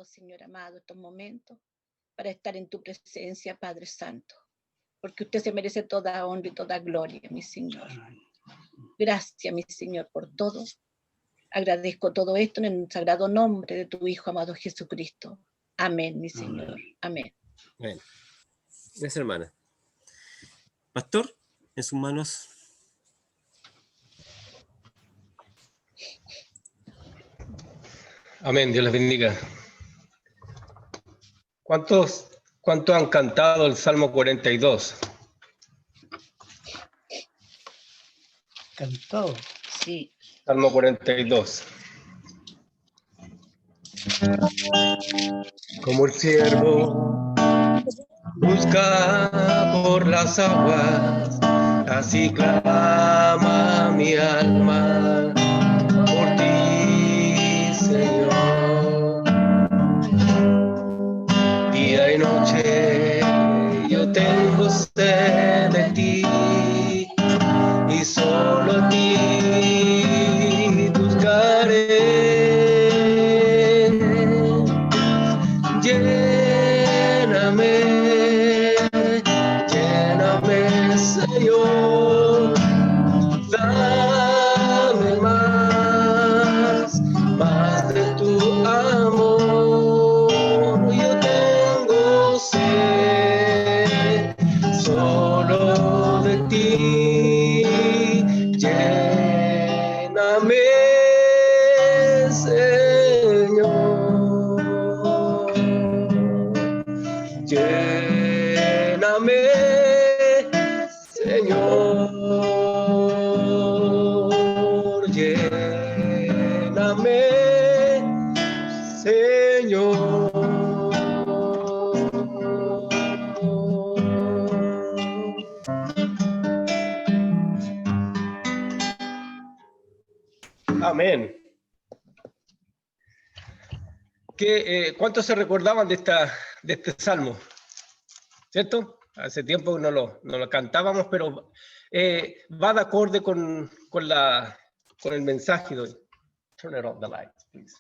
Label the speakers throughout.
Speaker 1: llegado, Señor amado, estos momentos para estar en tu presencia, Padre Santo, porque usted se merece toda honra y toda gloria, mi Señor. Gracias, mi Señor, por todo. Agradezco todo esto en el sagrado nombre de tu Hijo amado Jesucristo. Amén, mi Señor. Amén.
Speaker 2: Bueno, gracias, hermana. Pastor, en sus manos.
Speaker 3: Amén, Dios les bendiga. ¿Cuántos han cantado el Salmo 42?
Speaker 4: Cantado.
Speaker 1: Sí.
Speaker 3: Salmo 42. Como el siervo busca por las aguas, así clama mi alma por ti, Señor. Día y noche yo tengo sed de ti y solo a ti buscaré. Lléname, Señor, dame más de tu amor. Yo tengo sed solo de ti. Lléname, Señor. Lléname, Señor. Lléname, Señor. Amén. ¿Cuántos se recordaban de este salmo? ¿Cierto? Hace tiempo no lo cantábamos, pero va de acorde con el mensaje de hoy. Turn it off the lights, please.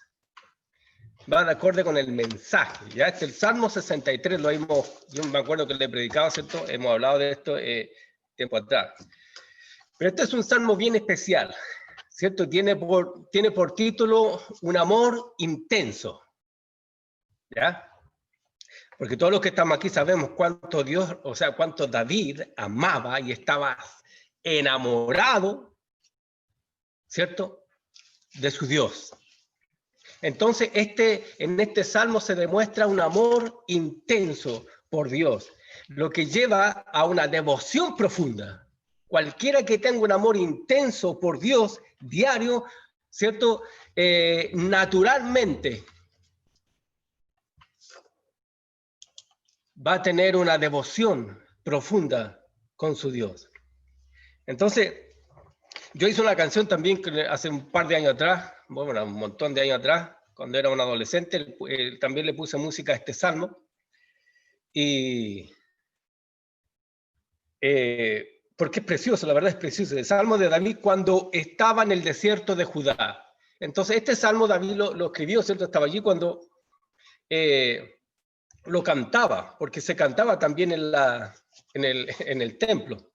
Speaker 3: Va de acorde con el mensaje. Ya el Salmo 63 yo me acuerdo que le predicaba, ¿cierto? Hemos hablado de esto tiempo atrás. Pero este es un salmo bien especial, ¿cierto? Tiene por título Un amor intenso. ¿Ya? Porque todos los que estamos aquí sabemos cuánto David amaba y estaba enamorado, ¿cierto?, de su Dios. Entonces, en este salmo se demuestra un amor intenso por Dios, lo que lleva a una devoción profunda. Cualquiera que tenga un amor intenso por Dios, diario, ¿cierto?, naturalmente va a tener una devoción profunda con su Dios. Entonces, yo hice una canción también hace un par de años atrás, bueno, un montón de años atrás, cuando era un adolescente, también le puse música a este salmo. Y porque es precioso, la verdad es precioso. El salmo de David cuando estaba en el desierto de Judá. Entonces, este salmo David lo escribió, ¿cierto? Estaba allí cuando lo cantaba, porque se cantaba también en el templo.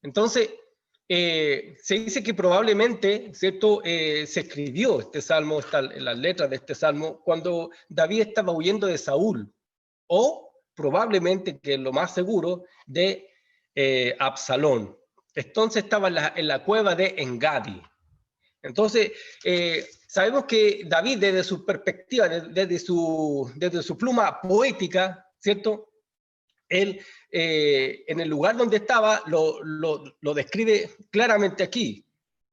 Speaker 3: Entonces, se dice que probablemente, ¿cierto?, se escribió este salmo, las letras de este salmo, cuando David estaba huyendo de Saúl, o probablemente, que es lo más seguro, de Absalón. Entonces estaba en la cueva de Engadi. Entonces, sabemos que David, desde su perspectiva, desde su pluma poética, ¿cierto?, él, en el lugar donde estaba, lo describe claramente aquí,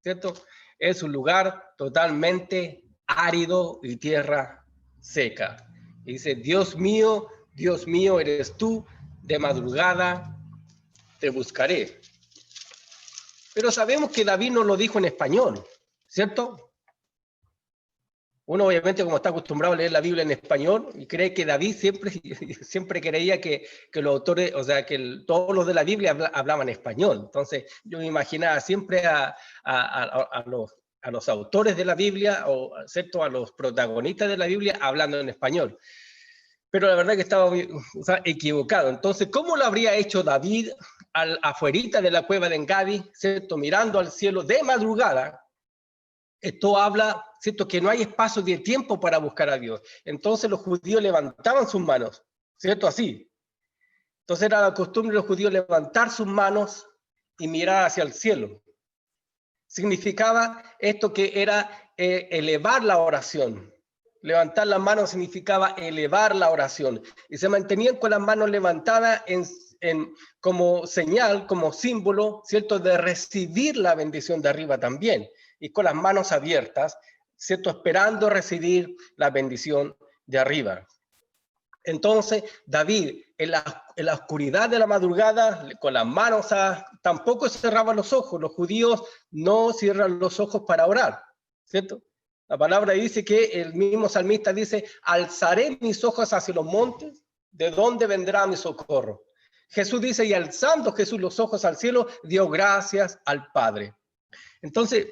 Speaker 3: ¿cierto? Es un lugar totalmente árido y tierra seca. Y dice, Dios mío, eres tú, de madrugada te buscaré. Pero sabemos que David no lo dijo en español, ¿cierto? Uno obviamente, como está acostumbrado a leer la Biblia en español, y cree que David siempre creía que los autores, o sea, que todos los de la Biblia hablaban español. Entonces yo me imaginaba siempre a a los autores de la Biblia, o ¿cierto?, a los protagonistas de la Biblia hablando en español. Pero la verdad que estaba equivocado. Entonces, ¿cómo lo habría hecho David afuerita de la cueva de Engadi, ¿cierto?, mirando al cielo de madrugada? Esto habla, ¿cierto?, que no hay espacio de tiempo para buscar a Dios. Entonces los judíos levantaban sus manos, ¿cierto? Así. Entonces era la costumbre de los judíos levantar sus manos y mirar hacia el cielo. Significaba esto que era elevar la oración. Levantar las manos significaba elevar la oración. Y se mantenían con las manos levantadas como señal, como símbolo, ¿cierto?, de recibir la bendición de arriba también. Y con las manos abiertas, ¿cierto?, esperando recibir la bendición de arriba. Entonces, David, en la oscuridad de la madrugada, con las manos, tampoco cerraba los ojos. Los judíos no cierran los ojos para orar, ¿cierto? La palabra dice que el mismo salmista dice, alzaré mis ojos hacia los montes, ¿de dónde vendrá mi socorro? Jesús dice, y alzando Jesús los ojos al cielo, dio gracias al Padre. Entonces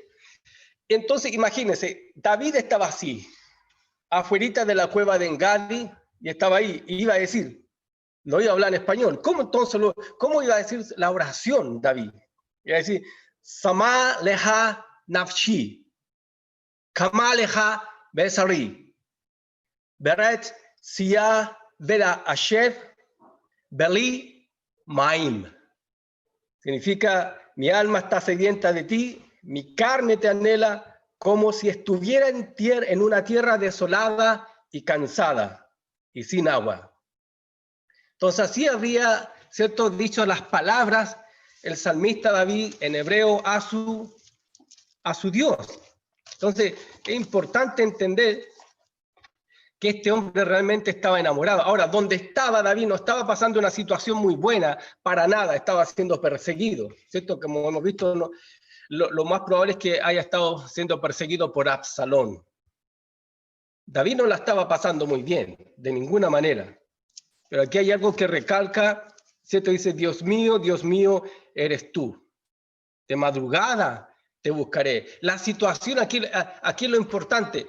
Speaker 3: imagínense, David estaba así, afuerita de la cueva de Engadi, y estaba ahí, y iba a decir, no iba a hablar en español. ¿Cómo iba a decir la oración, David? Iba a decir, Sama leha nafshi, kama leha besari, beret siya vera asher, beli maim. Significa, mi alma está sedienta de ti, mi carne te anhela, como si estuviera en una tierra desolada y cansada, y sin agua. Entonces así había, ¿cierto?, dicho las palabras el salmista David en hebreo a su Dios. Entonces es importante entender que este hombre realmente estaba enamorado. Ahora, donde estaba David no estaba pasando una situación muy buena, para nada, estaba siendo perseguido, ¿cierto? Como hemos visto, no, lo más probable es que haya estado siendo perseguido por Absalón. David no la estaba pasando muy bien, de ninguna manera. Pero aquí hay algo que recalca, ¿cierto? Dice, Dios mío, eres tú. De madrugada te buscaré. La situación aquí es lo importante.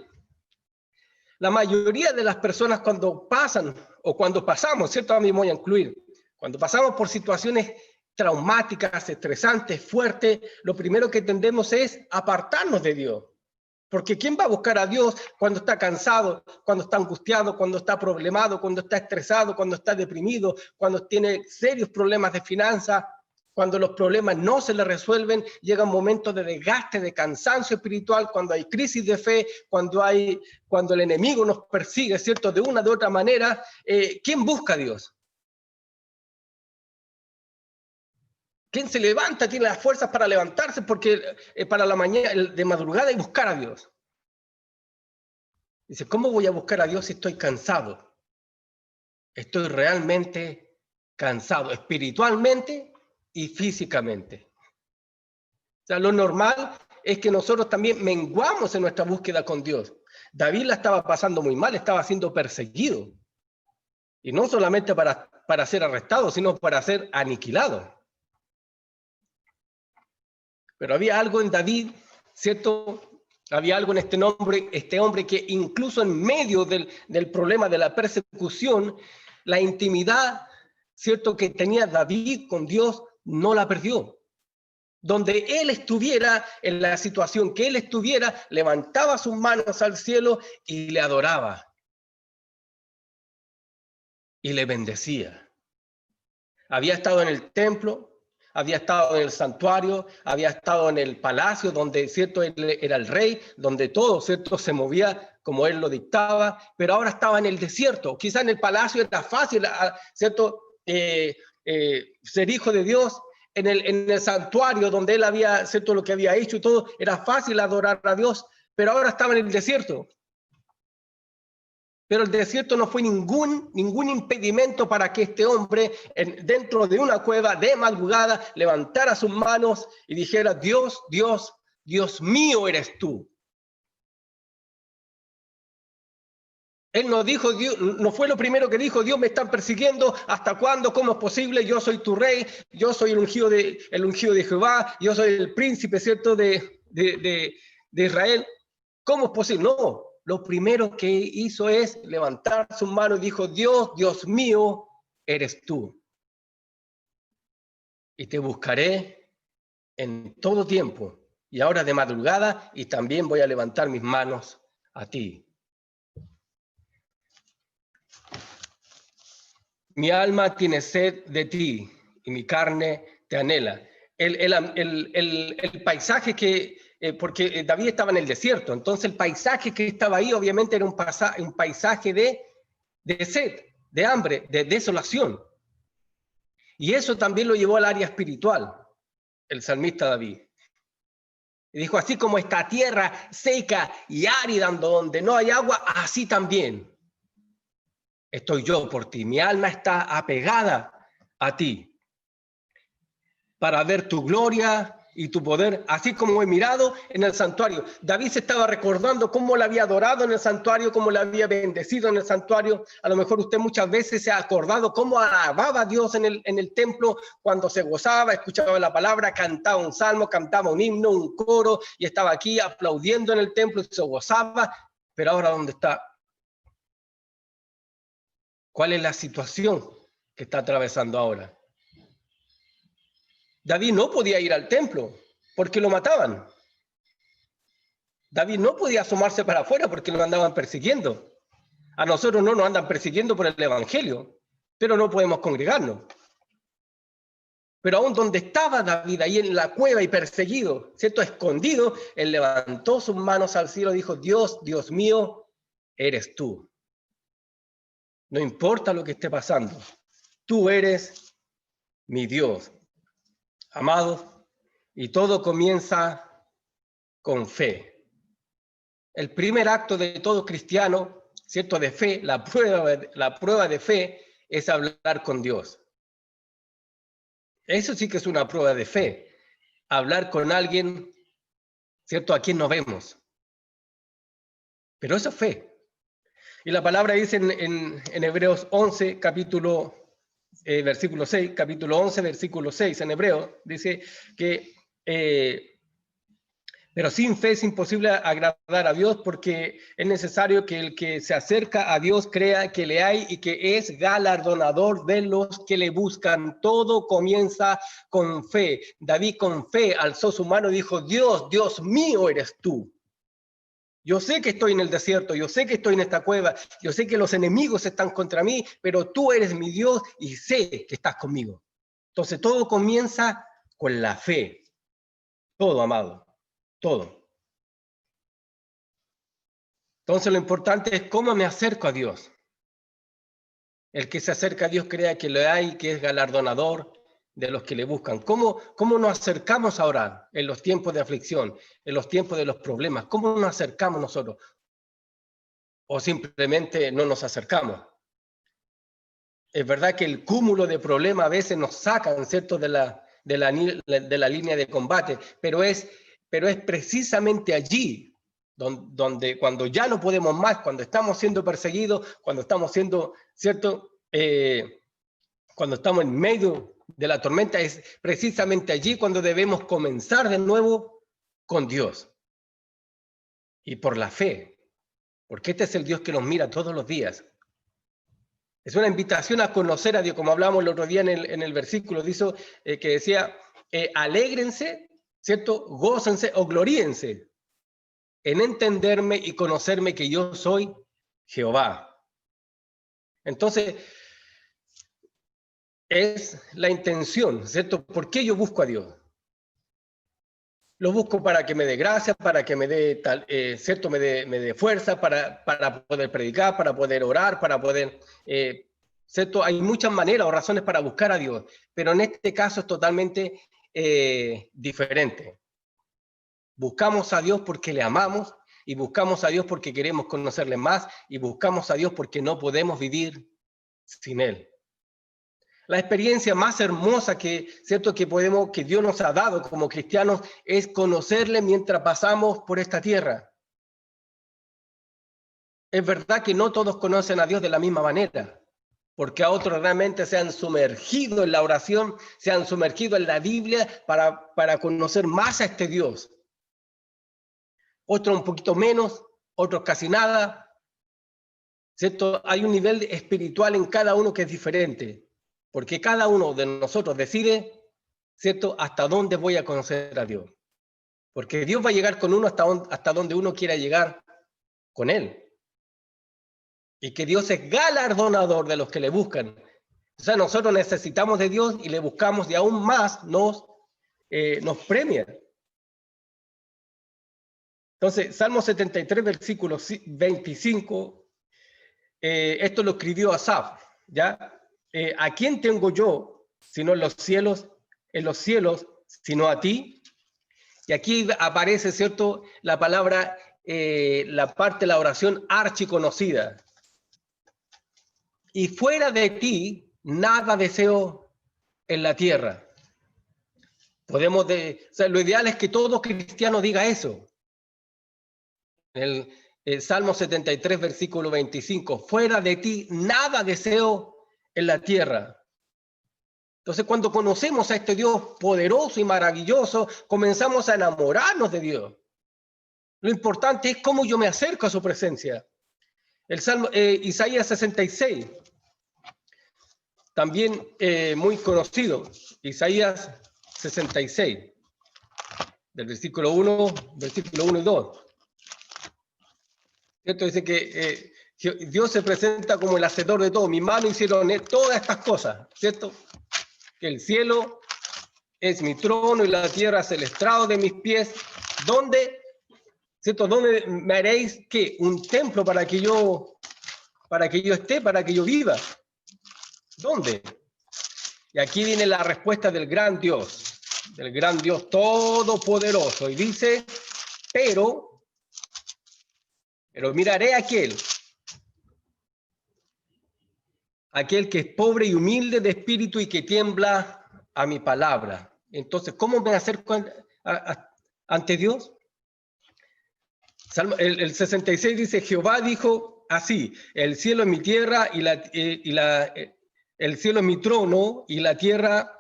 Speaker 3: La mayoría de las personas cuando pasan, o cuando pasamos, ¿cierto? A mí me voy a incluir. Cuando pasamos por situaciones traumáticas, estresantes, fuertes, lo primero que tendemos es apartarnos de Dios. Porque ¿quién va a buscar a Dios cuando está cansado, cuando está angustiado, cuando está problemado, cuando está estresado, cuando está deprimido, cuando tiene serios problemas de finanzas, cuando los problemas no se le resuelven, llega un momento de desgaste, de cansancio espiritual, cuando hay crisis de fe, cuando el enemigo nos persigue, ¿cierto?, de una u otra manera? ¿Quién busca a Dios? ¿Quién se levanta, tiene las fuerzas para levantarse porque para la mañana de madrugada y buscar a Dios? Dice, ¿cómo voy a buscar a Dios si estoy cansado? Estoy realmente cansado, espiritualmente y físicamente. O sea, lo normal es que nosotros también menguamos en nuestra búsqueda con Dios. David la estaba pasando muy mal, estaba siendo perseguido. Y no solamente para ser arrestado, sino para ser aniquilado. Pero había algo en David, ¿cierto? Había algo en este hombre que incluso en medio del problema de la persecución, la intimidad, ¿cierto?, que tenía David con Dios, no la perdió. Donde él estuviera, en la situación que él estuviera, levantaba sus manos al cielo y le adoraba. Y le bendecía. Había estado en el templo, había estado en el santuario, había estado en el palacio donde, ¿cierto?, él era el rey, donde todo, ¿cierto?, se movía como él lo dictaba, pero ahora estaba en el desierto. Quizá en el palacio era fácil, ¿cierto?, ser hijo de Dios. En el santuario donde él había, ¿cierto?, lo que había hecho y todo, era fácil adorar a Dios, pero ahora estaba en el desierto. Pero el desierto no fue ningún impedimento para que este hombre, dentro de una cueva de madrugada, levantara sus manos y dijera, Dios, Dios, Dios mío eres tú. Él no dijo, Dios, no fue lo primero que dijo, Dios me están persiguiendo, ¿hasta cuándo? ¿Cómo es posible? Yo soy tu rey, yo soy el ungido de Jehová, yo soy el príncipe, ¿cierto?, de de Israel. ¿Cómo es posible? No, lo primero que hizo es levantar su mano y dijo, Dios, Dios mío, eres tú. Y te buscaré en todo tiempo, y ahora de madrugada, y también voy a levantar mis manos a ti. Mi alma tiene sed de ti, y mi carne te anhela. El paisaje que, porque David estaba en el desierto, entonces el paisaje que estaba ahí obviamente era un paisaje de sed, de hambre, de desolación. Y eso también lo llevó al área espiritual, el salmista David. Y dijo, así como esta tierra seca y árida donde no hay agua, así también estoy yo por ti. Mi alma está apegada a ti para ver tu gloria y tu poder, así como he mirado en el santuario. David se estaba recordando cómo le había adorado en el santuario, cómo le había bendecido en el santuario. A lo mejor usted muchas veces se ha acordado cómo alababa a Dios en el templo, cuando se gozaba, escuchaba la palabra, cantaba un salmo, cantaba un himno, un coro, y estaba aquí aplaudiendo en el templo y se gozaba. Pero ahora, ¿dónde está? ¿Cuál es la situación que está atravesando ahora? David no podía ir al templo porque lo mataban. David no podía asomarse para afuera porque lo andaban persiguiendo. A nosotros no nos andan persiguiendo por el evangelio, pero no podemos congregarnos. Pero aún donde estaba David, ahí en la cueva y perseguido, ¿cierto? Escondido, él levantó sus manos al cielo y dijo, Dios, Dios mío, eres tú. No importa lo que esté pasando, tú eres mi Dios. Amados, y todo comienza con fe. El primer acto de todo cristiano, ¿cierto? De fe, la prueba de fe es hablar con Dios. Eso sí que es una prueba de fe. Hablar con alguien, ¿cierto? A quien no vemos. Pero eso es fe. Y la palabra dice en Hebreos 11, versículo 6, capítulo 11, versículo 6, en hebreo, dice que pero sin fe es imposible agradar a Dios, porque es necesario que el que se acerca a Dios crea que le hay y que es galardonador de los que le buscan. Todo comienza con fe. David con fe alzó su mano y dijo, Dios, Dios mío eres tú. Yo sé que estoy en el desierto, yo sé que estoy en esta cueva, yo sé que los enemigos están contra mí, pero tú eres mi Dios y sé que estás conmigo. Entonces todo comienza con la fe. Todo, amado. Todo. Entonces lo importante es cómo me acerco a Dios. El que se acerca a Dios crea que le hay, que es galardonador de los que le buscan. ¿Cómo nos acercamos a orar en los tiempos de aflicción, en los tiempos de los problemas? ¿Cómo nos acercamos nosotros? ¿O simplemente no nos acercamos? Es verdad que el cúmulo de problemas a veces nos sacan, ¿cierto?, de la línea de combate, pero es precisamente allí donde cuando ya no podemos más, cuando estamos siendo perseguidos, cuando estamos siendo, ¿cierto?, cuando estamos en medio de la tormenta, es precisamente allí cuando debemos comenzar de nuevo con Dios. Y por la fe, porque este es el Dios que nos mira todos los días. Es una invitación a conocer a Dios, como hablamos el otro día en el versículo, dice, que decía, alégrense, ¿cierto? Gócense o gloríense en entenderme y conocerme que yo soy Jehová. Entonces, es la intención, ¿cierto? ¿Por qué yo busco a Dios? Lo busco para que me dé gracia, para que me dé, ¿cierto? Me dé fuerza para poder predicar, para poder orar, para poder, ¿cierto? Hay muchas maneras o razones para buscar a Dios, pero en este caso es totalmente diferente. Buscamos a Dios porque le amamos, y buscamos a Dios porque queremos conocerle más, y buscamos a Dios porque no podemos vivir sin Él. La experiencia más hermosa ¿cierto?, que Dios nos ha dado como cristianos es conocerle mientras pasamos por esta tierra. Es verdad que no todos conocen a Dios de la misma manera, porque a otros realmente se han sumergido en la oración, se han sumergido en la Biblia para conocer más a este Dios. otros un poquito menos, otros casi nada, ¿cierto? Hay un nivel espiritual en cada uno que es diferente, porque cada uno de nosotros decide, ¿cierto?, hasta dónde voy a conocer a Dios. Porque Dios va a llegar con uno hasta donde uno quiera llegar con Él. Y que Dios es galardonador de los que le buscan. O sea, nosotros necesitamos de Dios y le buscamos y aún más nos premia. Entonces, Salmo 73, versículo 25, esto lo escribió Asaf, ¿ya? ¿A quién tengo yo, sino en los cielos, sino a ti? Y aquí aparece, ¿cierto?, la palabra, la parte de la oración archiconocida. Y fuera de ti, nada deseo en la tierra. O sea, lo ideal es que todo cristiano diga eso. El Salmo 73, versículo 25. Fuera de ti, nada deseo en la tierra. Entonces, cuando conocemos a este Dios poderoso y maravilloso, comenzamos a enamorarnos de Dios. Lo importante es cómo yo me acerco a su presencia. El Salmo, Isaías 66, también muy conocido. Isaías 66, del versículo 1 y 2. ¿Cierto? Dice que Dios se presenta como el hacedor de todo. Mis manos hicieron todas estas cosas, ¿cierto? Que el cielo es mi trono y la tierra es el estrado de mis pies. ¿Dónde, cierto? ¿Dónde me haréis qué? Un templo para que yo esté, para que yo viva. ¿Dónde? Y aquí viene la respuesta del gran Dios todopoderoso. Y dice, pero miraré a aquel que es pobre y humilde de espíritu y que tiembla a mi palabra. Entonces, ¿cómo me acerco ante Dios? El 66 dice, Jehová dijo así, el cielo es mi tierra el cielo es mi trono y la tierra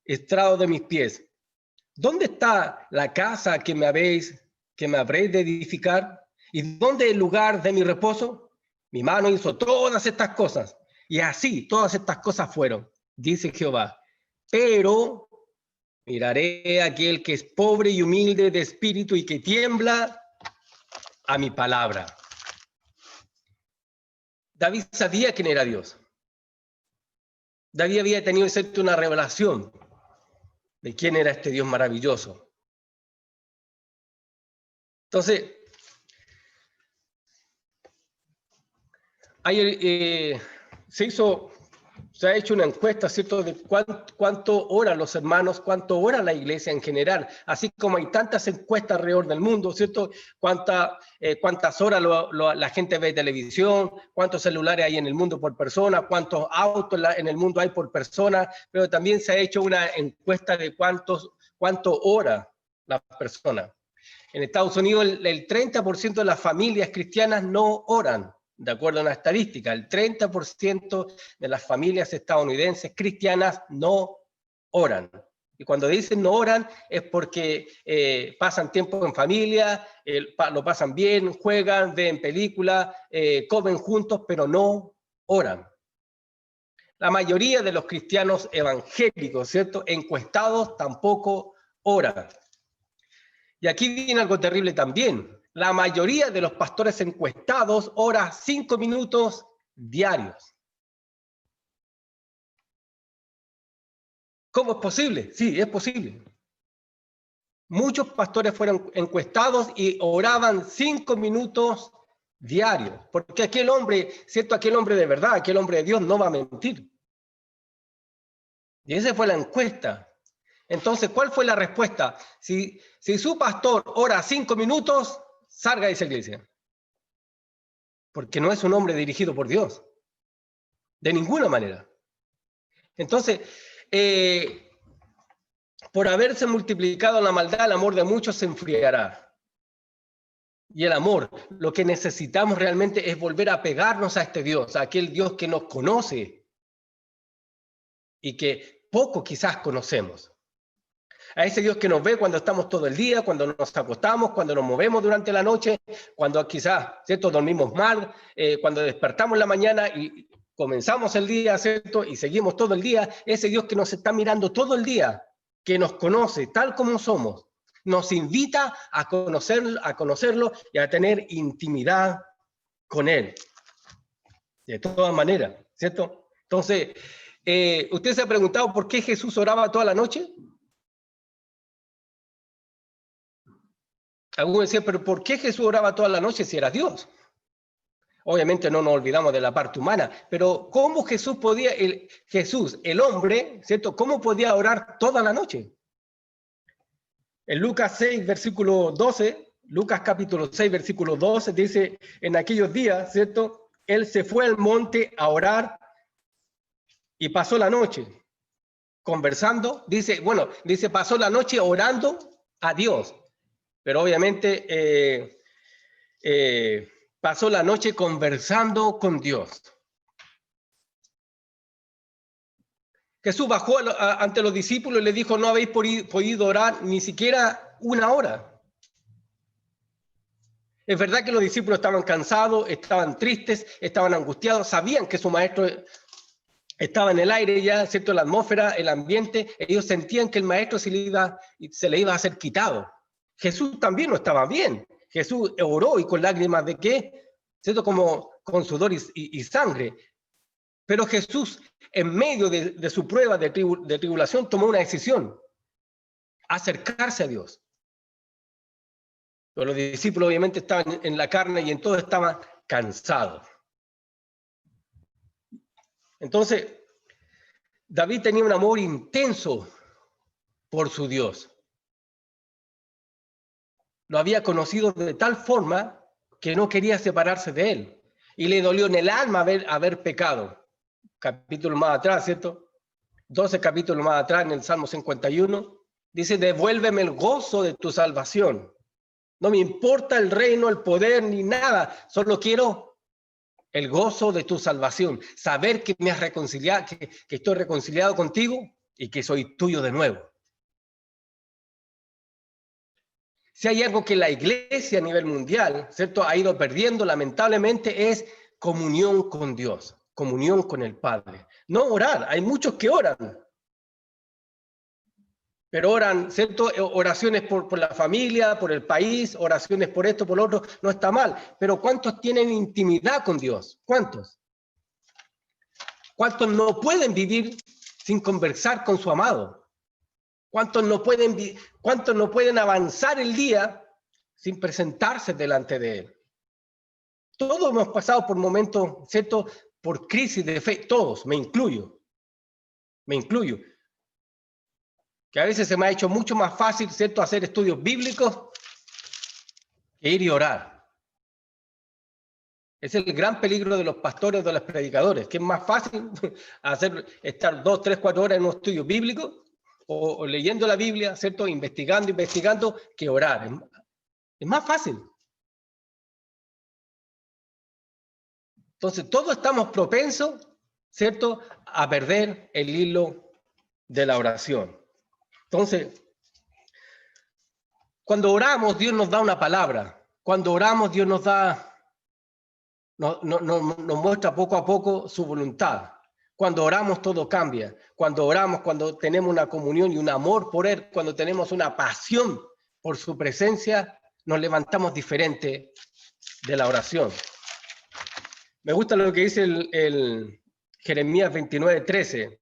Speaker 3: estrado de mis pies. ¿Dónde está la casa que me habréis de edificar? ¿Y dónde el lugar de mi reposo? Mi mano hizo todas estas cosas. Y así todas estas cosas fueron, dice Jehová. Pero miraré a aquel que es pobre y humilde de espíritu y que tiembla a mi palabra. David sabía quién era Dios. David había tenido una revelación de quién era este Dios maravilloso. Entonces, se ha hecho una encuesta, ¿cierto?, de cuánto oran los hermanos, cuánto ora la iglesia en general, así como hay tantas encuestas alrededor del mundo, ¿cierto? Cuántas horas la gente ve televisión, cuántos celulares hay en el mundo por persona, cuántos autos en el mundo hay por persona, pero también se ha hecho una encuesta de cuánto ora la persona. En Estados Unidos el 30% de las familias cristianas no oran. De acuerdo a una estadística, el 30% de las familias estadounidenses cristianas no oran. Y cuando dicen no oran es porque pasan tiempo en familia, lo pasan bien, juegan, ven películas, comen juntos, pero no oran. La mayoría de los cristianos evangélicos, ¿cierto?, encuestados, tampoco oran. Y aquí viene algo terrible también. La mayoría de los pastores encuestados ora 5 minutos diarios. ¿Cómo es posible? Sí, es posible. Muchos pastores fueron encuestados y oraban 5 minutos diarios. Porque aquel hombre, ¿cierto? Aquel hombre de verdad, aquel hombre de Dios no va a mentir. Y esa fue la encuesta. Entonces, ¿cuál fue la respuesta? Si su pastor ora 5 minutos, salga de esa iglesia. Porque no es un hombre dirigido por Dios. De ninguna manera. Entonces, por haberse multiplicado la maldad, el amor de muchos se enfriará. Y el amor, lo que necesitamos realmente es volver a pegarnos a este Dios, a aquel Dios que nos conoce y que poco quizás conocemos. A ese Dios que nos ve cuando estamos todo el día, cuando nos acostamos, cuando nos movemos durante la noche, cuando quizás, ¿cierto?, dormimos mal, cuando despertamos en la mañana y comenzamos el día, ¿cierto?, y seguimos todo el día. Ese Dios que nos está mirando todo el día, que nos conoce tal como somos, nos invita a conocerlo y a tener intimidad con Él. De todas maneras, ¿cierto? Entonces, ¿usted se ha preguntado por qué Jesús oraba toda la noche? Algunos decían, pero ¿por qué Jesús oraba toda la noche si era Dios? Obviamente no nos olvidamos de la parte humana, pero ¿cómo Jesús podía, Jesús, el hombre, ¿cierto? ¿Cómo podía orar toda la noche? En Lucas 6, versículo 12, Lucas capítulo 6, versículo 12, dice, en aquellos días, ¿cierto? Él se fue al monte a orar y pasó la noche conversando. Dice, pasó la noche orando a Dios, pero obviamente pasó la noche conversando con Dios. Jesús bajó ante los discípulos y le dijo, no habéis podido orar ni siquiera una hora. Es verdad que los discípulos estaban cansados, estaban tristes, estaban angustiados, sabían que su maestro estaba en el aire ya, ¿cierto? La atmósfera, el ambiente, ellos sentían que el maestro se le iba a ser quitado. Jesús también no estaba bien. Jesús oró y con lágrimas de qué, ¿cierto? Como con sudor y sangre. Pero Jesús, en medio de su prueba de tribulación, tomó una decisión: acercarse a Dios. Pero los discípulos obviamente estaban en la carne y en todo estaban cansados. Entonces, David tenía un amor intenso por su Dios. Lo había conocido de tal forma que no quería separarse de él. Y le dolió en el alma haber pecado. Capítulo más atrás, ¿cierto? 12 capítulos más atrás, en el Salmo 51, dice, devuélveme el gozo de tu salvación. No me importa el reino, el poder, ni nada. Solo quiero el gozo de tu salvación. Saber que me has reconciliado, que estoy reconciliado contigo y que soy tuyo de nuevo. Si hay algo que la iglesia a nivel mundial, ¿cierto?, ha ido perdiendo, lamentablemente, es comunión con Dios, comunión con el Padre. No orar, hay muchos que oran, pero oran, ¿cierto?, oraciones por la familia, por el país, oraciones por esto, por lo otro, no está mal, pero ¿cuántos tienen intimidad con Dios? ¿Cuántos? ¿Cuántos no pueden vivir sin conversar con su amado? ¿Cuántos no pueden avanzar el día sin presentarse delante de Él? Todos hemos pasado por momentos, ¿cierto?, por crisis de fe, todos, me incluyo. Que a veces se me ha hecho mucho más fácil, ¿cierto?, hacer estudios bíblicos que ir y orar. Es el gran peligro de los pastores, de los predicadores, que es más fácil estar 2, 3, 4 horas en un estudio bíblico o leyendo la Biblia, ¿cierto?, investigando, que orar. Es más fácil. Entonces, todos estamos propensos, ¿cierto?, a perder el hilo de la oración. Entonces, cuando oramos, Dios nos da una palabra. Cuando oramos, Dios nos muestra poco a poco su voluntad. Cuando oramos, todo cambia. Cuando oramos, cuando tenemos una comunión y un amor por Él, cuando tenemos una pasión por su presencia, nos levantamos diferente de la oración. Me gusta lo que dice el Jeremías 29:13.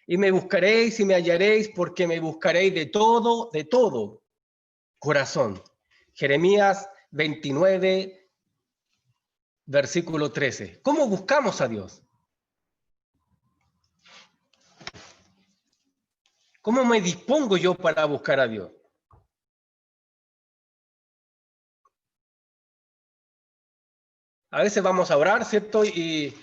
Speaker 3: Y me buscaréis y me hallaréis, porque me buscaréis de todo corazón. Jeremías 29, versículo 13. ¿Cómo buscamos a Dios? ¿Cómo me dispongo yo para buscar a Dios? A veces vamos a orar, ¿cierto? Y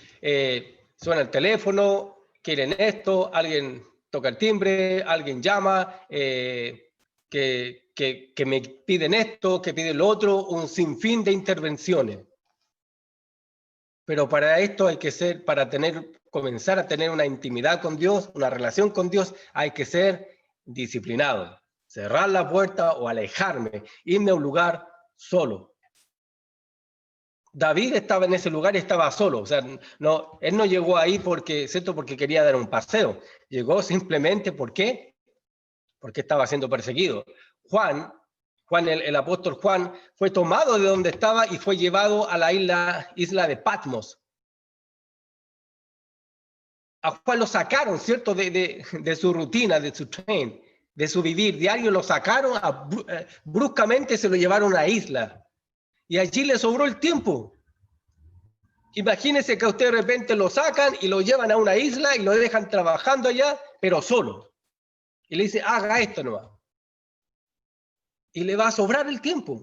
Speaker 3: suena el teléfono, quieren esto, alguien toca el timbre, alguien llama, que me piden esto, que piden lo otro, un sinfín de intervenciones. Pero para esto comenzar a tener una intimidad con Dios, una relación con Dios, hay que ser disciplinado. cerrar la puerta o alejarme, irme a un lugar solo. David estaba en ese lugar y estaba solo. O sea, no, él no llegó ahí porque, ¿cierto? Porque quería dar un paseo. Llegó simplemente porque estaba siendo perseguido. Juan, el apóstol Juan, fue tomado de donde estaba y fue llevado a la isla de Patmos. A Juan lo sacaron, ¿cierto? De su rutina, de su tren, de su vivir diario, lo sacaron, bruscamente se lo llevaron a la isla. Y allí le sobró el tiempo. Imagínense que a usted de repente lo sacan y lo llevan a una isla y lo dejan trabajando allá, pero solo. Y le dice, haga esto nomás. Y le va a sobrar el tiempo.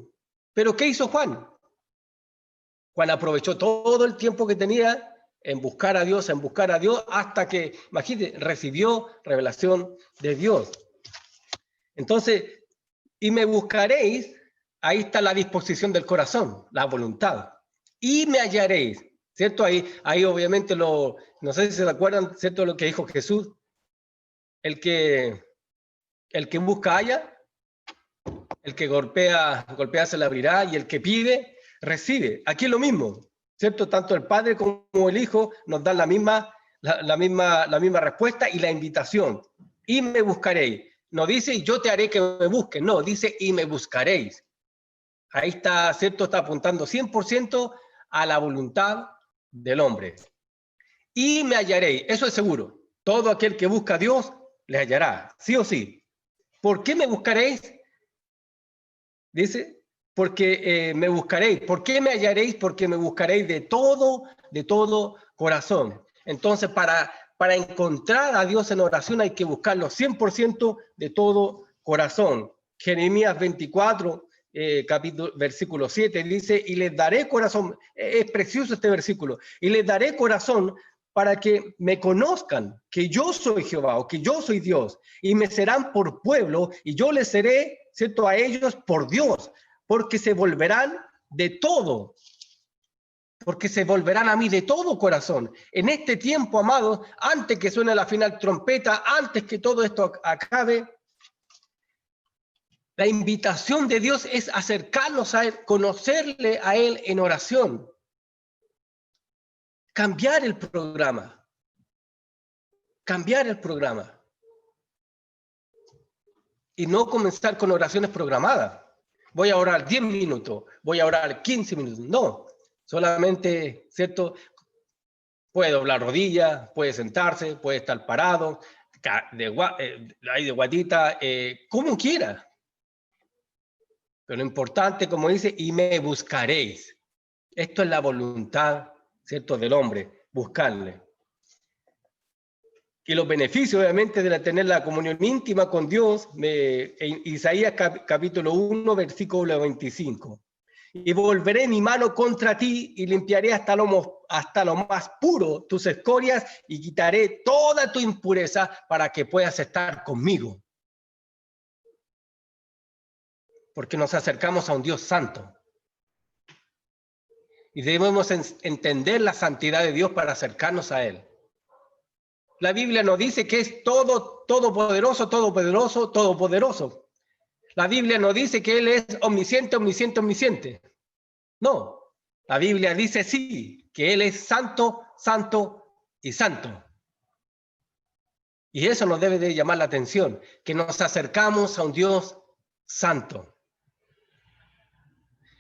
Speaker 3: ¿Pero qué hizo Juan? Juan aprovechó todo el tiempo que tenía en buscar a Dios, hasta que, imagínate, recibió revelación de Dios. Entonces, y me buscaréis, ahí está la disposición del corazón, la voluntad. Y me hallaréis, ¿cierto? Ahí obviamente no sé si se acuerdan, ¿cierto? Lo que dijo Jesús. El que busca halla, el que golpea se le abrirá, y el que pide, recibe. Aquí es lo mismo, ¿cierto? Tanto el Padre como el Hijo nos dan la misma respuesta y la invitación. Y me buscaréis. No dice, yo te haré que me busques. No, dice, y me buscaréis. Ahí está, ¿cierto? Está apuntando 100% a la voluntad del hombre. Y me hallaréis. Eso es seguro. Todo aquel que busca a Dios, le hallará. Sí o sí. ¿Por qué me buscaréis? Dice, porque me buscaréis. ¿Por qué me hallaréis? Porque me buscaréis de todo corazón. Entonces, para encontrar a Dios en oración hay que buscarlo 100% de todo corazón. Jeremías 24, versículo 7 dice, y les daré corazón. Es precioso este versículo. Y les daré corazón para que me conozcan que yo soy Jehová, o que yo soy Dios, y me serán por pueblo, y yo les seré, ¿cierto?, a ellos por Dios, porque se volverán de todo, porque se volverán a mí de todo corazón. En este tiempo, amados, antes que suene la final trompeta, antes que todo esto acabe, la invitación de Dios es acercarnos a Él, conocerle a Él en oración. Cambiar el programa. Y no comenzar con oraciones programadas. Voy a orar 10 minutos, voy a orar 15 minutos. No, solamente, ¿cierto? Puede doblar rodillas, puede sentarse, puede estar parado, ahí de guatita, como quiera. Pero lo importante, como dice, y me buscaréis. Esto es la voluntad, ¿cierto?, del hombre, buscarle. Y los beneficios, obviamente, de tener la comunión íntima con Dios, en Isaías capítulo 1, versículo 25. Y volveré mi mano contra ti y limpiaré hasta lo más puro tus escorias y quitaré toda tu impureza para que puedas estar conmigo. Porque nos acercamos a un Dios santo. Y debemos entender la santidad de Dios para acercarnos a Él. La Biblia nos dice que es todopoderoso. La Biblia nos dice que Él es omnisciente. No, la Biblia dice sí, que Él es santo y santo. Y eso nos debe de llamar la atención, que nos acercamos a un Dios santo.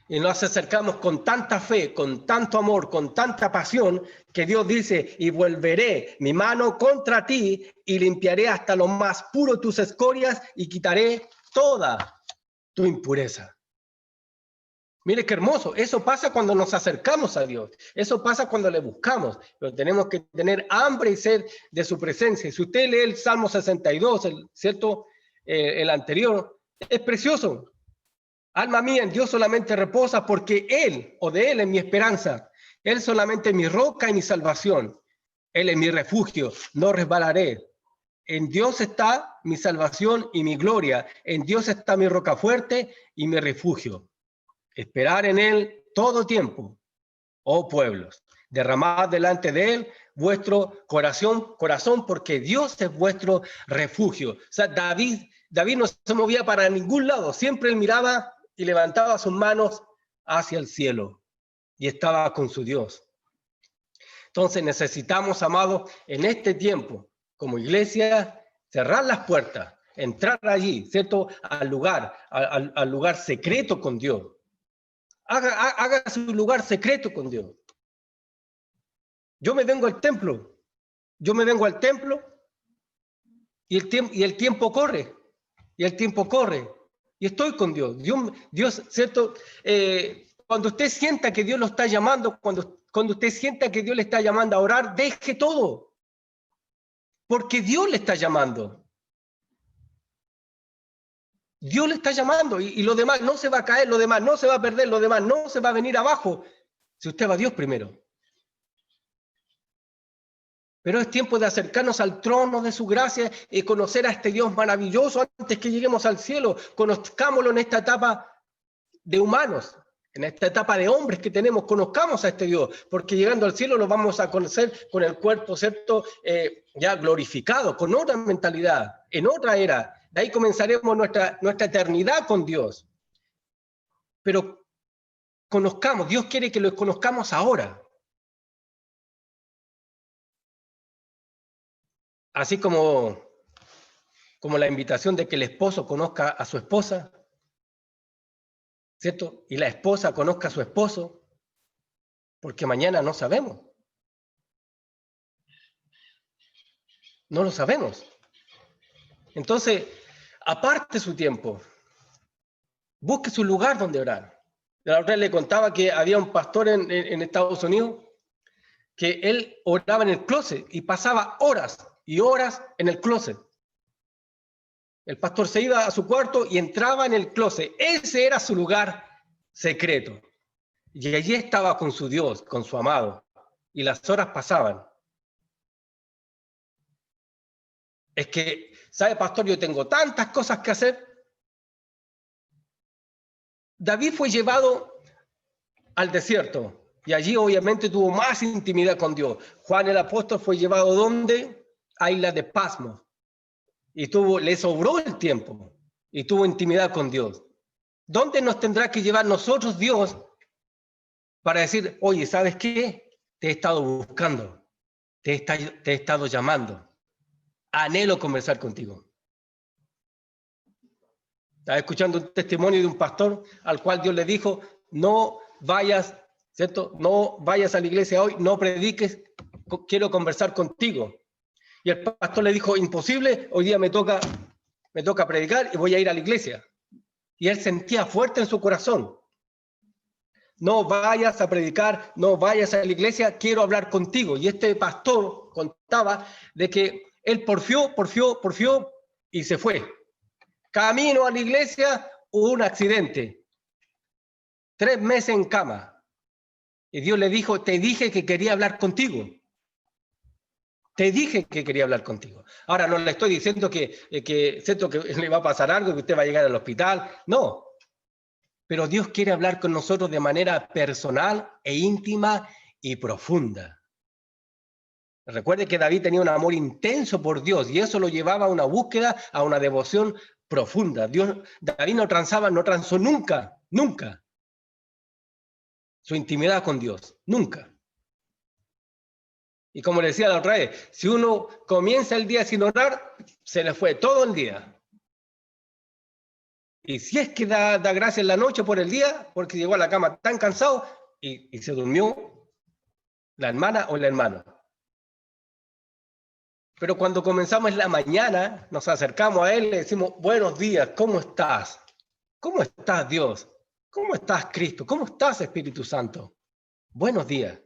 Speaker 3: Y nos acercamos con tanta fe, con tanto amor, con tanta pasión, que Dios dice, y volveré mi mano contra ti y limpiaré hasta lo más puro tus escorias y quitaré toda tu impureza. Mire qué hermoso, eso pasa cuando nos acercamos a Dios, eso pasa cuando le buscamos, pero tenemos que tener hambre y sed de su presencia. Si usted lee el Salmo 62, ¿cierto? El anterior, es precioso. Alma mía, en Dios solamente reposa, porque Él, o de Él es mi esperanza. Él solamente es mi roca y mi salvación. Él es mi refugio, no resbalaré. En Dios está mi salvación y mi gloria. En Dios está mi roca fuerte y mi refugio. Esperar en Él todo tiempo, oh pueblos. Derramad delante de Él vuestro corazón, porque Dios es vuestro refugio. O sea, David David no se movía para ningún lado, siempre él miraba y levantaba sus manos hacia el cielo y estaba con su Dios. Entonces necesitamos, amados, en este tiempo, como iglesia, cerrar las puertas, entrar allí, ¿cierto? Al lugar secreto con Dios. Haga su lugar secreto con Dios. Yo me vengo al templo y el tiempo corre, y estoy con Dios. Dios, ¿cierto? Cuando usted sienta que Dios lo está llamando, cuando usted sienta que Dios le está llamando a orar, deje todo, porque Dios le está llamando. Dios le está llamando y lo demás no se va a caer, lo demás no se va a perder, lo demás no se va a venir abajo, si usted va a Dios primero. Pero es tiempo de acercarnos al trono de su gracia y conocer a este Dios maravilloso antes que lleguemos al cielo. Conozcámoslo en esta etapa de humanos, en esta etapa de hombres que tenemos. Conozcamos a este Dios, porque llegando al cielo lo vamos a conocer con el cuerpo, ¿cierto? Ya glorificado, con otra mentalidad, en otra era. De ahí comenzaremos nuestra eternidad con Dios. Pero conozcamos, Dios quiere que lo conozcamos ahora. Así como la invitación de que el esposo conozca a su esposa, ¿cierto? Y la esposa conozca a su esposo, porque mañana no sabemos. No lo sabemos. Entonces, aparte su tiempo, busque su lugar donde orar. La otra vez le contaba que había un pastor en Estados Unidos que él oraba en el closet y pasaba horas y horas en el closet. El pastor se iba a su cuarto y entraba en el closet. Ese era su lugar secreto. Y allí estaba con su Dios, con su amado. Y las horas pasaban. Es que, ¿sabe, pastor? Yo tengo tantas cosas que hacer. David fue llevado al desierto. Y allí obviamente tuvo más intimidad con Dios. Juan el apóstol fue llevado ¿dónde? A Isla de Pasmos. Y le sobró el tiempo. Y tuvo intimidad con Dios. ¿Dónde nos tendrá que llevar nosotros Dios para decir, oye, ¿sabes qué? Te he estado buscando. Te he estado llamando. Anhelo conversar contigo. Estaba escuchando un testimonio de un pastor al cual Dios le dijo, no vayas, ¿cierto? No vayas a la iglesia hoy, no prediques, quiero conversar contigo. Y el pastor le dijo, imposible, hoy día me toca predicar y voy a ir a la iglesia. Y él sentía fuerte en su corazón. No vayas a predicar, no vayas a la iglesia, quiero hablar contigo. Y este pastor contaba de que él porfió y se fue. Camino a la iglesia, hubo un accidente. 3 meses en cama. Y Dios le dijo, te dije que quería hablar contigo. Te dije que quería hablar contigo. Ahora no le estoy diciendo que le va a pasar algo, que usted va a llegar al hospital. No. Pero Dios quiere hablar con nosotros de manera personal e íntima y profunda. Recuerde que David tenía un amor intenso por Dios y eso lo llevaba a una búsqueda, a una devoción profunda. David no transó nunca su intimidad con Dios, nunca. Y como le decía la otra vez, si uno comienza el día sin orar, se le fue todo el día. Y si es que da gracias en la noche por el día, porque llegó a la cama tan cansado y se durmió la hermana o el hermano. Pero cuando comenzamos en la mañana, nos acercamos a Él y le decimos, buenos días, ¿cómo estás? ¿Cómo estás, Dios? ¿Cómo estás, Cristo? ¿Cómo estás, Espíritu Santo? Buenos días.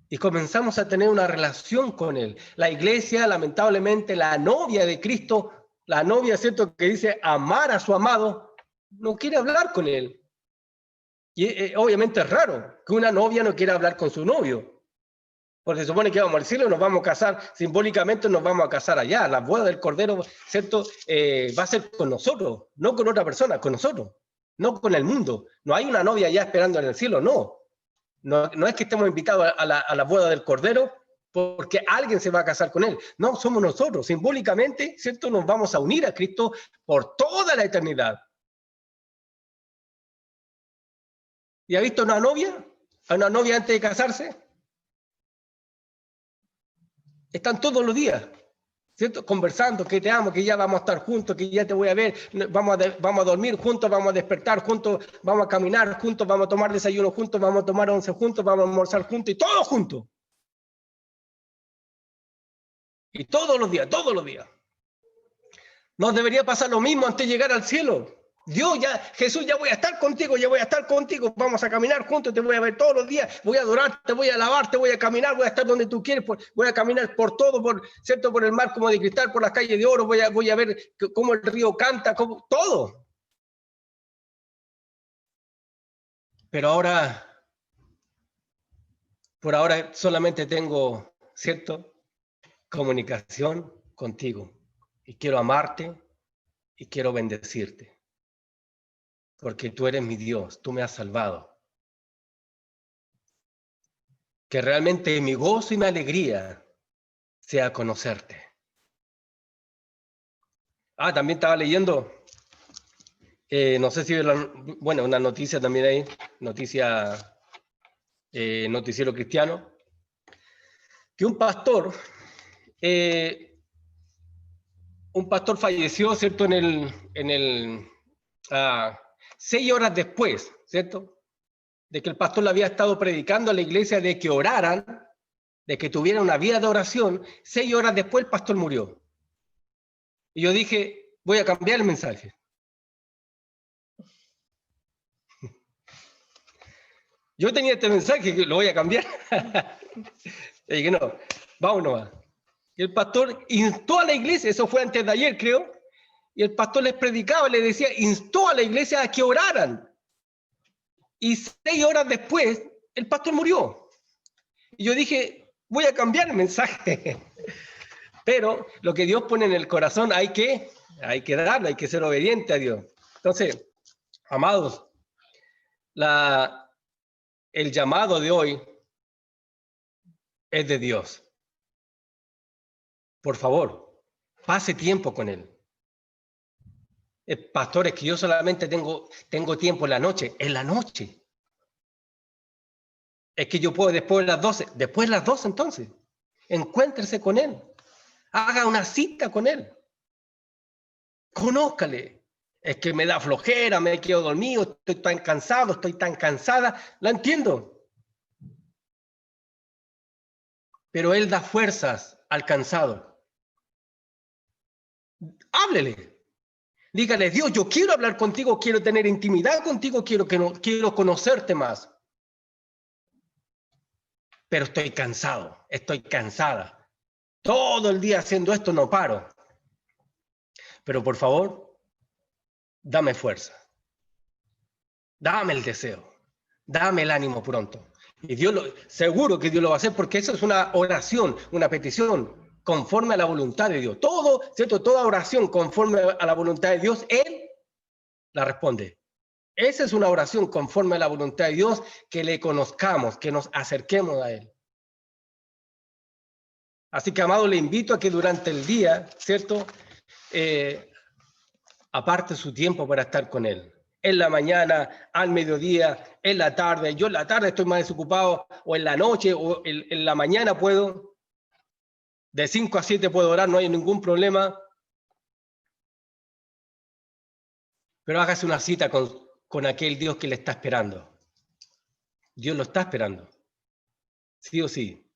Speaker 3: Y comenzamos a tener una relación con Él. La iglesia, lamentablemente, la novia de Cristo, la novia, ¿cierto?, que dice amar a su amado, no quiere hablar con Él. Y obviamente es raro que una novia no quiera hablar con su novio. Porque se supone que vamos al cielo, nos vamos a casar, simbólicamente nos vamos a casar allá. La boda del Cordero, ¿cierto?, va a ser con nosotros, no con otra persona, con nosotros, no con el mundo. No hay una novia allá esperando en el cielo, no. No es que estemos invitados a la boda del Cordero porque alguien se va a casar con él. No, somos nosotros. Simbólicamente, ¿cierto? Nos vamos a unir a Cristo por toda la eternidad. ¿Y ha visto una novia? ¿A una novia antes de casarse? Están todos los días, ¿cierto? Conversando, que te amo, que ya vamos a estar juntos, que ya te voy a ver, vamos a dormir juntos, vamos a despertar juntos, vamos a caminar juntos, vamos a tomar desayuno juntos, vamos a tomar once juntos, vamos a almorzar juntos y todos juntos. Y todos los días, todos los días. Nos debería pasar lo mismo antes de llegar al cielo. Dios, ya, Jesús, ya voy a estar contigo, vamos a caminar juntos, te voy a ver todos los días, voy a adorarte, voy a alabarte, voy a caminar, voy a estar donde tú quieres, voy a caminar por todo, ¿cierto? Por el mar como de cristal, por las calles de oro, voy a ver cómo el río canta, todo. Pero ahora, por ahora solamente tengo, ¿cierto? Comunicación contigo. Y quiero amarte y quiero bendecirte. Porque tú eres mi Dios, tú me has salvado. Que realmente mi gozo y mi alegría sea conocerte. También estaba leyendo, no sé si, una noticia también ahí, noticiero cristiano, que un pastor falleció, ¿cierto? 6 horas después, ¿cierto? De que el pastor le había estado predicando a la iglesia de que oraran, de que tuvieran una vida de oración. 6 horas después el pastor murió. Y yo dije, voy a cambiar el mensaje. Yo tenía este mensaje que lo voy a cambiar. Y dije, no, vámonos. Y el pastor instó a la iglesia, eso fue antes de ayer, creo, y el pastor les predicaba, les decía, instó a la iglesia a que oraran. Y 6 horas después, el pastor murió. Y yo dije, voy a cambiar el mensaje. Pero lo que Dios pone en el corazón hay que darlo, hay que ser obediente a Dios. Entonces, amados, el llamado de hoy es de Dios. Por favor, pase tiempo con Él. Pastor, es que yo solamente tengo tiempo en la noche. En la noche. Es que yo puedo después de las 12. Después de las 12 entonces. Encuéntrese con Él. Haga una cita con Él. Conózcale. Es que me da flojera, me quedo dormido, estoy tan cansado, estoy tan cansada. La entiendo. Pero Él da fuerzas al cansado. Háblele. Dígale, Dios, yo quiero hablar contigo, quiero tener intimidad contigo, quiero conocerte más. Pero estoy cansado, estoy cansada. Todo el día haciendo esto no paro. Pero por favor, dame fuerza. Dame el deseo. Dame el ánimo pronto. Y seguro que Dios lo va a hacer, porque eso es una oración, una petición conforme a la voluntad de Dios. Todo, ¿cierto? Toda oración conforme a la voluntad de Dios, Él la responde. Esa es una oración conforme a la voluntad de Dios, que le conozcamos, que nos acerquemos a Él. Así que, amado, le invito a que durante el día, ¿cierto? Aparte su tiempo para estar con Él. En la mañana, al mediodía, en la tarde. Yo en la tarde estoy más desocupado, o en la noche, o en la mañana puedo. De 5 a 7 puedo orar, no hay ningún problema. Pero hágase una cita con aquel Dios que le está esperando. Dios lo está esperando. Sí o sí.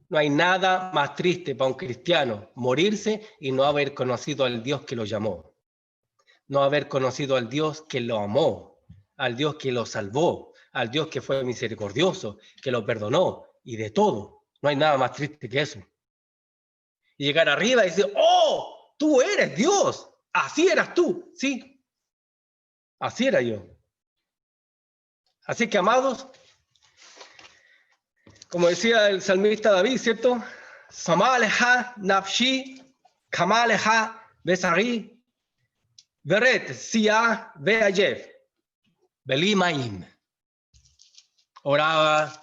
Speaker 3: No hay nada más triste para un cristiano morirse y no haber conocido al Dios que lo llamó. No haber conocido al Dios que lo amó, al Dios que lo salvó, al Dios que fue misericordioso, que lo perdonó y de todo. No hay nada más triste que eso. Y llegar arriba y decir, ¡oh! Tú eres Dios. Así eras tú. Sí. Así era yo. Así que, amados, como decía el salmista David, ¿cierto? Samaleja nafshi, kamaleja besari, veret siya veayev, belimaim. Oraba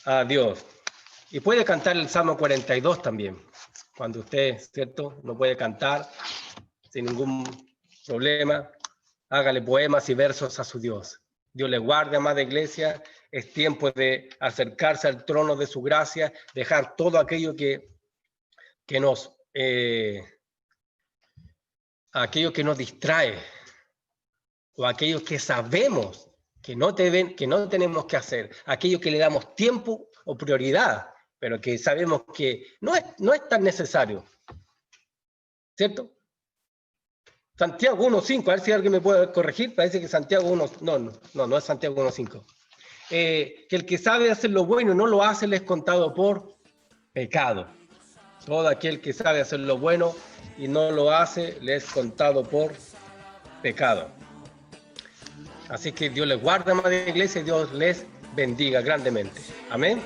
Speaker 3: a Dios. Y puede cantar el Salmo 42 también, cuando usted, ¿cierto?, no puede cantar sin ningún problema. Hágale poemas y versos a su Dios. Dios le guarde, amada iglesia. Es tiempo de acercarse al trono de su gracia, dejar todo aquello que nos distrae, o aquello que sabemos que no tenemos que hacer, aquello que le damos tiempo o prioridad, pero que sabemos que no es tan necesario. ¿Cierto? Santiago 1.5, a ver si alguien me puede corregir, parece que Santiago 1, no es Santiago 1.5. Que el que sabe hacer lo bueno y no lo hace, le es contado por pecado. Todo aquel que sabe hacer lo bueno y no lo hace, le es contado por pecado. Así que Dios les guarde, amada iglesia, y Dios les bendiga grandemente. Amén.